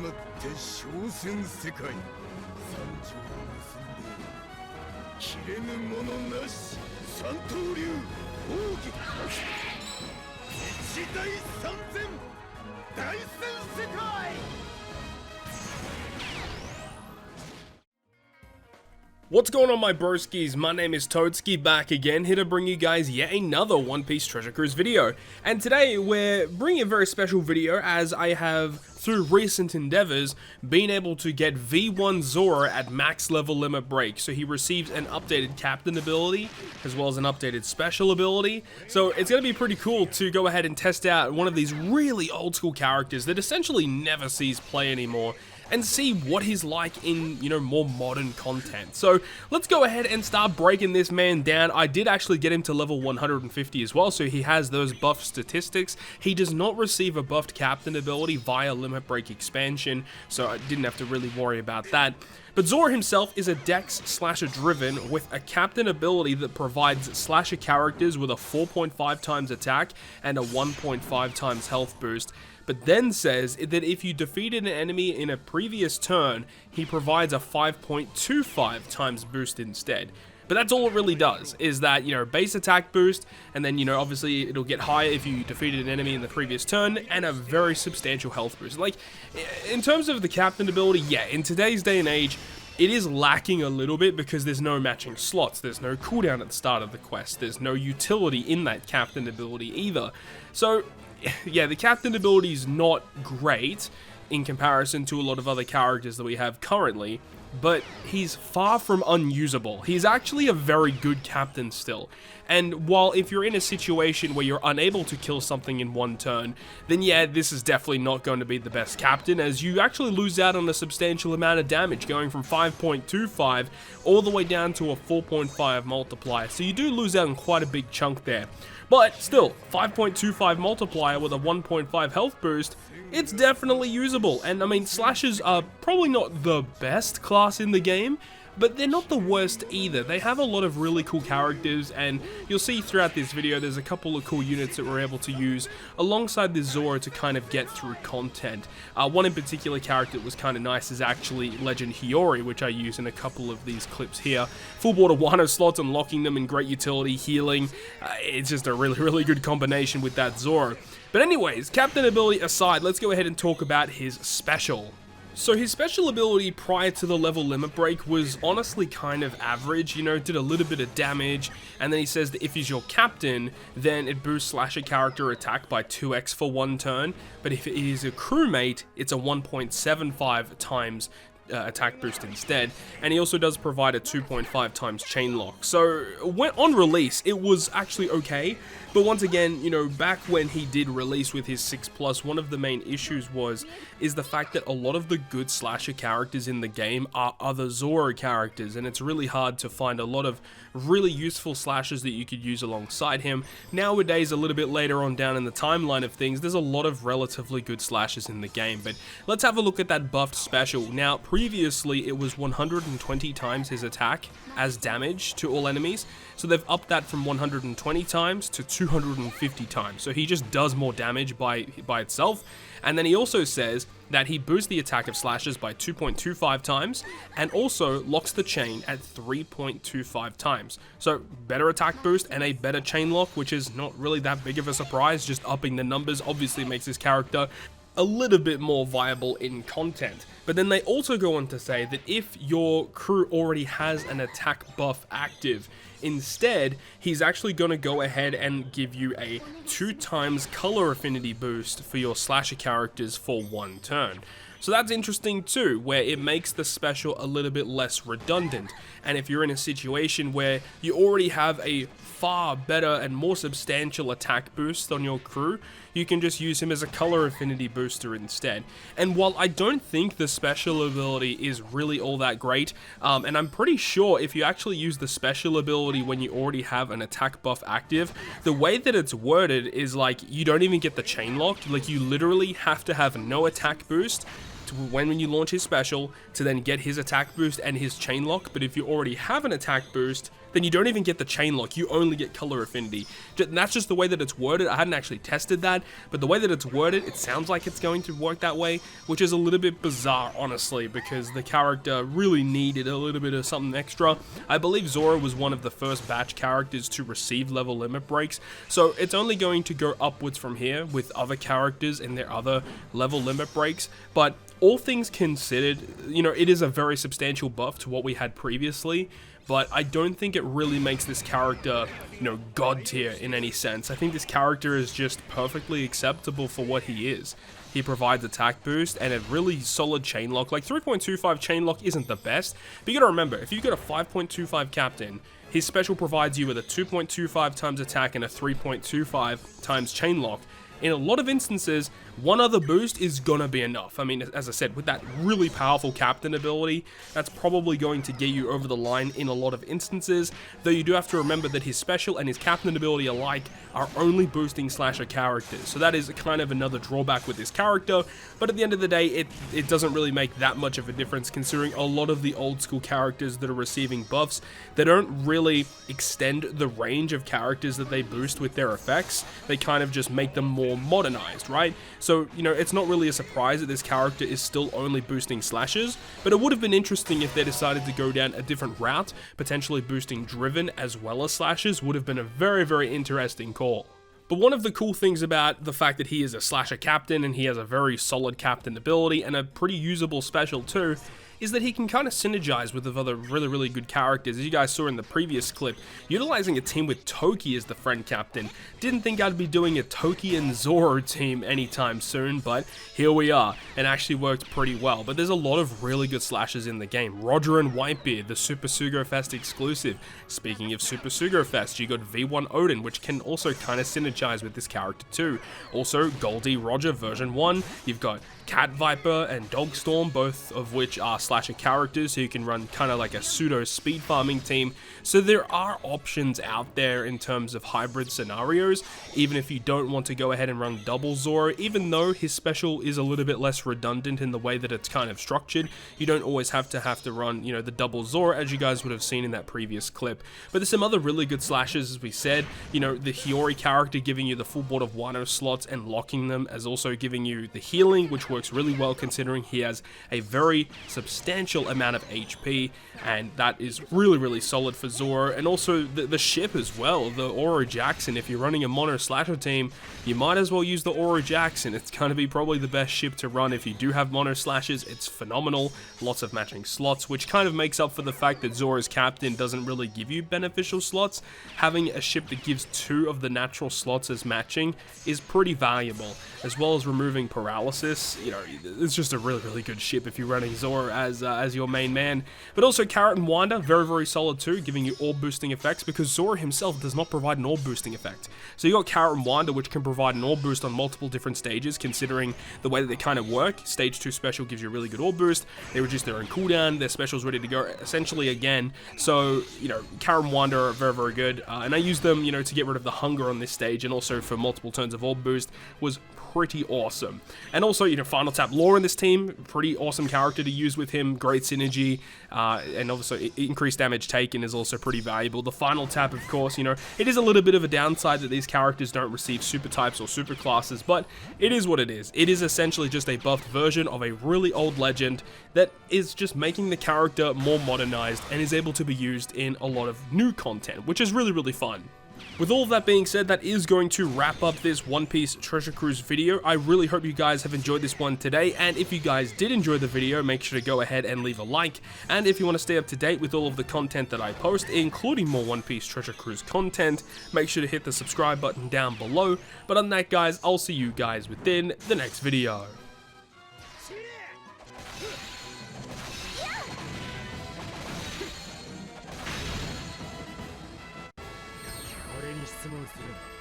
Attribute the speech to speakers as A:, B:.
A: って昇仙世界三条を結んで切れぬものなし三刀流奥義一大三千大戦世界。
B: What's going on, my broskies? My name is Toadskii, back again, here to bring you guys yet another One Piece Treasure Cruise video. And today we're bringing a very special video as I have, through recent endeavors, been able to get V1 Zoro at max level limit break. So he receives an updated captain ability as well as an updated special ability. So it's going to be pretty cool to go ahead and test out one of these really old school characters that essentially never sees play anymore, and see what he's like in, more modern content. So let's go ahead and start breaking this man down. I did actually get him to level 150 as well, so he has those buff statistics. He does not receive a buffed captain ability via limit break expansion, so I didn't have to really worry about that. But Zoro himself is a Dex slasher driven with a captain ability that provides slasher characters with a 4.5 times attack and a 1.5 times health boost, but then says that if you defeated an enemy in a previous turn, he provides a 5.25 times boost instead. But that's all it really does, is that, base attack boost, and then, obviously it'll get higher if you defeated an enemy in the previous turn, and a very substantial health boost. Like, in terms of the captain ability, yeah, in today's day and age, it is lacking a little bit because there's no matching slots, there's no cooldown at the start of the quest, there's no utility in that captain ability either. So, yeah, the captain ability is not great in comparison to a lot of other characters that we have currently, but he's far from unusable. He's actually a very good captain still. And while if you're in a situation where you're unable to kill something in one turn, then yeah, this is definitely not going to be the best captain, as you actually lose out on a substantial amount of damage, going from 5.25 all the way down to a 4.5 multiplier. So you do lose out on quite a big chunk there. But still, 5.25 multiplier with a 1.5 health boost, it's definitely usable. And I mean, slashers are probably not the best class in the game, but they're not the worst either. They have a lot of really cool characters, and you'll see throughout this video there's a couple of cool units that we're able to use alongside this Zoro to kind of get through content. One in particular character that was kind of nice is actually Legend Hiyori, which I use in a couple of these clips here. Full board of Wano slots, unlocking them in great utility, healing. It's just a really good combination with that Zoro. But anyways, captain ability aside, let's go ahead and talk about his special. So his special ability prior to the level limit break was honestly kind of average, did a little bit of damage, and then he says that if he's your captain, then it boosts slasher character attack by 2x for one turn, but if it is a crewmate, it's a 1.75 times attack boost instead, and he also does provide a 2.5 times chain lock. So when on release, it was actually okay, but once again, back when he did release with his 6+, one of the main issues is the fact that a lot of the good slasher characters in the game are other Zoro characters, and it's really hard to find a lot of really useful slashers that you could use alongside him. Nowadays, a little bit later on down in the timeline of things, there's a lot of relatively good slashers in the game, but let's have a look at that buffed special. Now, previously, it was 120 times his attack as damage to all enemies, so they've upped that from 120 times to 250 times, so he just does more damage by itself. And then he also says that he boosts the attack of slashers by 2.25 times and also locks the chain at 3.25 times. So better attack boost and a better chain lock, which is not really that big of a surprise. Just upping the numbers obviously makes his character a little bit more viable in content. But then they also go on to say that if your crew already has an attack buff active, instead, he's actually going to go ahead and give you a 2 times color affinity boost for your slasher characters for one turn. So that's interesting too, where it makes the special a little bit less redundant. And if you're in a situation where you already have a far better and more substantial attack boost on your crew, you can just use him as a color affinity booster instead. And while I don't think the special ability is really all that great, and I'm pretty sure if you actually use the special ability when you already have an attack buff active, the way that it's worded is like you don't even get the chain locked. Like you literally have to have no attack boost when you launch his special to then get his attack boost and his chain lock. But if you already have an attack boost, then you don't even get the chain lock, you only get color affinity. And that's just the way that it's worded. I hadn't actually tested that, but the way that it's worded, it sounds like it's going to work that way, which is a little bit bizarre, honestly, because the character really needed a little bit of something extra. I believe Zoro was one of the first batch characters to receive level limit breaks, so it's only going to go upwards from here with other characters and their other level limit breaks. But all things considered, you know, it is a very substantial buff to what we had previously, but I don't think it really makes this character, you know, god tier in any sense. I think this character is just perfectly acceptable for what he is. He provides attack boost and a really solid chain lock. Like 3.25 chain lock isn't the best, but you gotta remember, if you've got a 5.25 captain, his special provides you with a 2.25 times attack and a 3.25 times chain lock. In a lot of instances, one other boost is gonna be enough. I mean, as I said, with that really powerful captain ability, that's probably going to get you over the line in a lot of instances, though you do have to remember that his special and his captain ability alike are only boosting slasher characters, so that is kind of another drawback with this character. But at the end of the day, it doesn't really make that much of a difference, considering a lot of the old school characters that are receiving buffs, they don't really extend the range of characters that they boost with their effects. They kind of just make them more modernized, right? So, you know, it's not really a surprise that this character is still only boosting slashes, but it would have been interesting if they decided to go down a different route, potentially boosting driven as well as slashes would have been a very, very interesting call. But one of the cool things about the fact that he is a slasher captain and he has a very solid captain ability and a pretty usable special too, is that he can kind of synergize with the other really good characters. As you guys saw in the previous clip, utilizing a team with Toki as the friend captain. Didn't think I'd be doing a Toki and Zoro team anytime soon, but here we are, and actually worked pretty well. But there's a lot of really good slashes in the game. Roger and Whitebeard, the Super Sugo Fest exclusive. Speaking of Super Sugo Fest, you got V1 Odin, which can also kind of synergize with this character too. Also, Goldie Roger version 1, you've got Cat Viper and Dogstorm, both of which are slasher characters, so you can run kind of like a pseudo speed farming team. So there are options out there in terms of hybrid scenarios, even if you don't want to go ahead and run double Zoro. Even though his special is a little bit less redundant in the way that it's kind of structured, you don't always have to run, you know, the double Zoro, as you guys would have seen in that previous clip. But there's some other really good slashes, as we said. You know, the Hiyori character giving you the full board of Wano slots and locking them, as also giving you the healing, which works really well considering he has a very substantial amount of HP, and that is really solid for Zoro. And also the ship as well, the Oro Jackson. If you're running a mono slasher team, you might as well use the Oro Jackson. It's going to be probably the best ship to run if you do have mono slashes. It's phenomenal, lots of matching slots, which kind of makes up for the fact that Zoro's captain doesn't really give you beneficial slots. Having a ship that gives 2 of the natural slots as matching is pretty valuable, as well as removing paralysis. You know, it's just a really good ship if you're running Zoro as your main man. But also Carrot and Wanda, very solid too, giving you orb boosting effects, because Zoro himself does not provide an orb boosting effect. So you got Carrot and Wanda, which can provide an orb boost on multiple different stages, considering the way that they kind of work. Stage 2 special gives you a really good orb boost. They reduce their own cooldown, their special's ready to go essentially again. So, you know, Carrot and Wanda are very good, and I use them, you know, to get rid of the hunger on this stage, and also for multiple turns of orb boost was pretty awesome. And also, you know, Final Tap Law in this team, pretty awesome character to use with him, great synergy, and also increased damage taken is also pretty valuable. The Final Tap, of course, you know, it is a little bit of a downside that these characters don't receive super types or super classes, but it is what it is. It is essentially just a buffed version of a really old legend that is just making the character more modernized and is able to be used in a lot of new content, which is really fun. With all of that being said, that is going to wrap up this One Piece Treasure Cruise video. I really hope you guys have enjoyed this one today, and if you guys did enjoy the video, make sure to go ahead and leave a like. And if you want to stay up to date with all of the content that I post, including more One Piece Treasure Cruise content, make sure to hit the subscribe button down below. But on that, guys, I'll see you guys within the next video.
A: 俺に質問するな。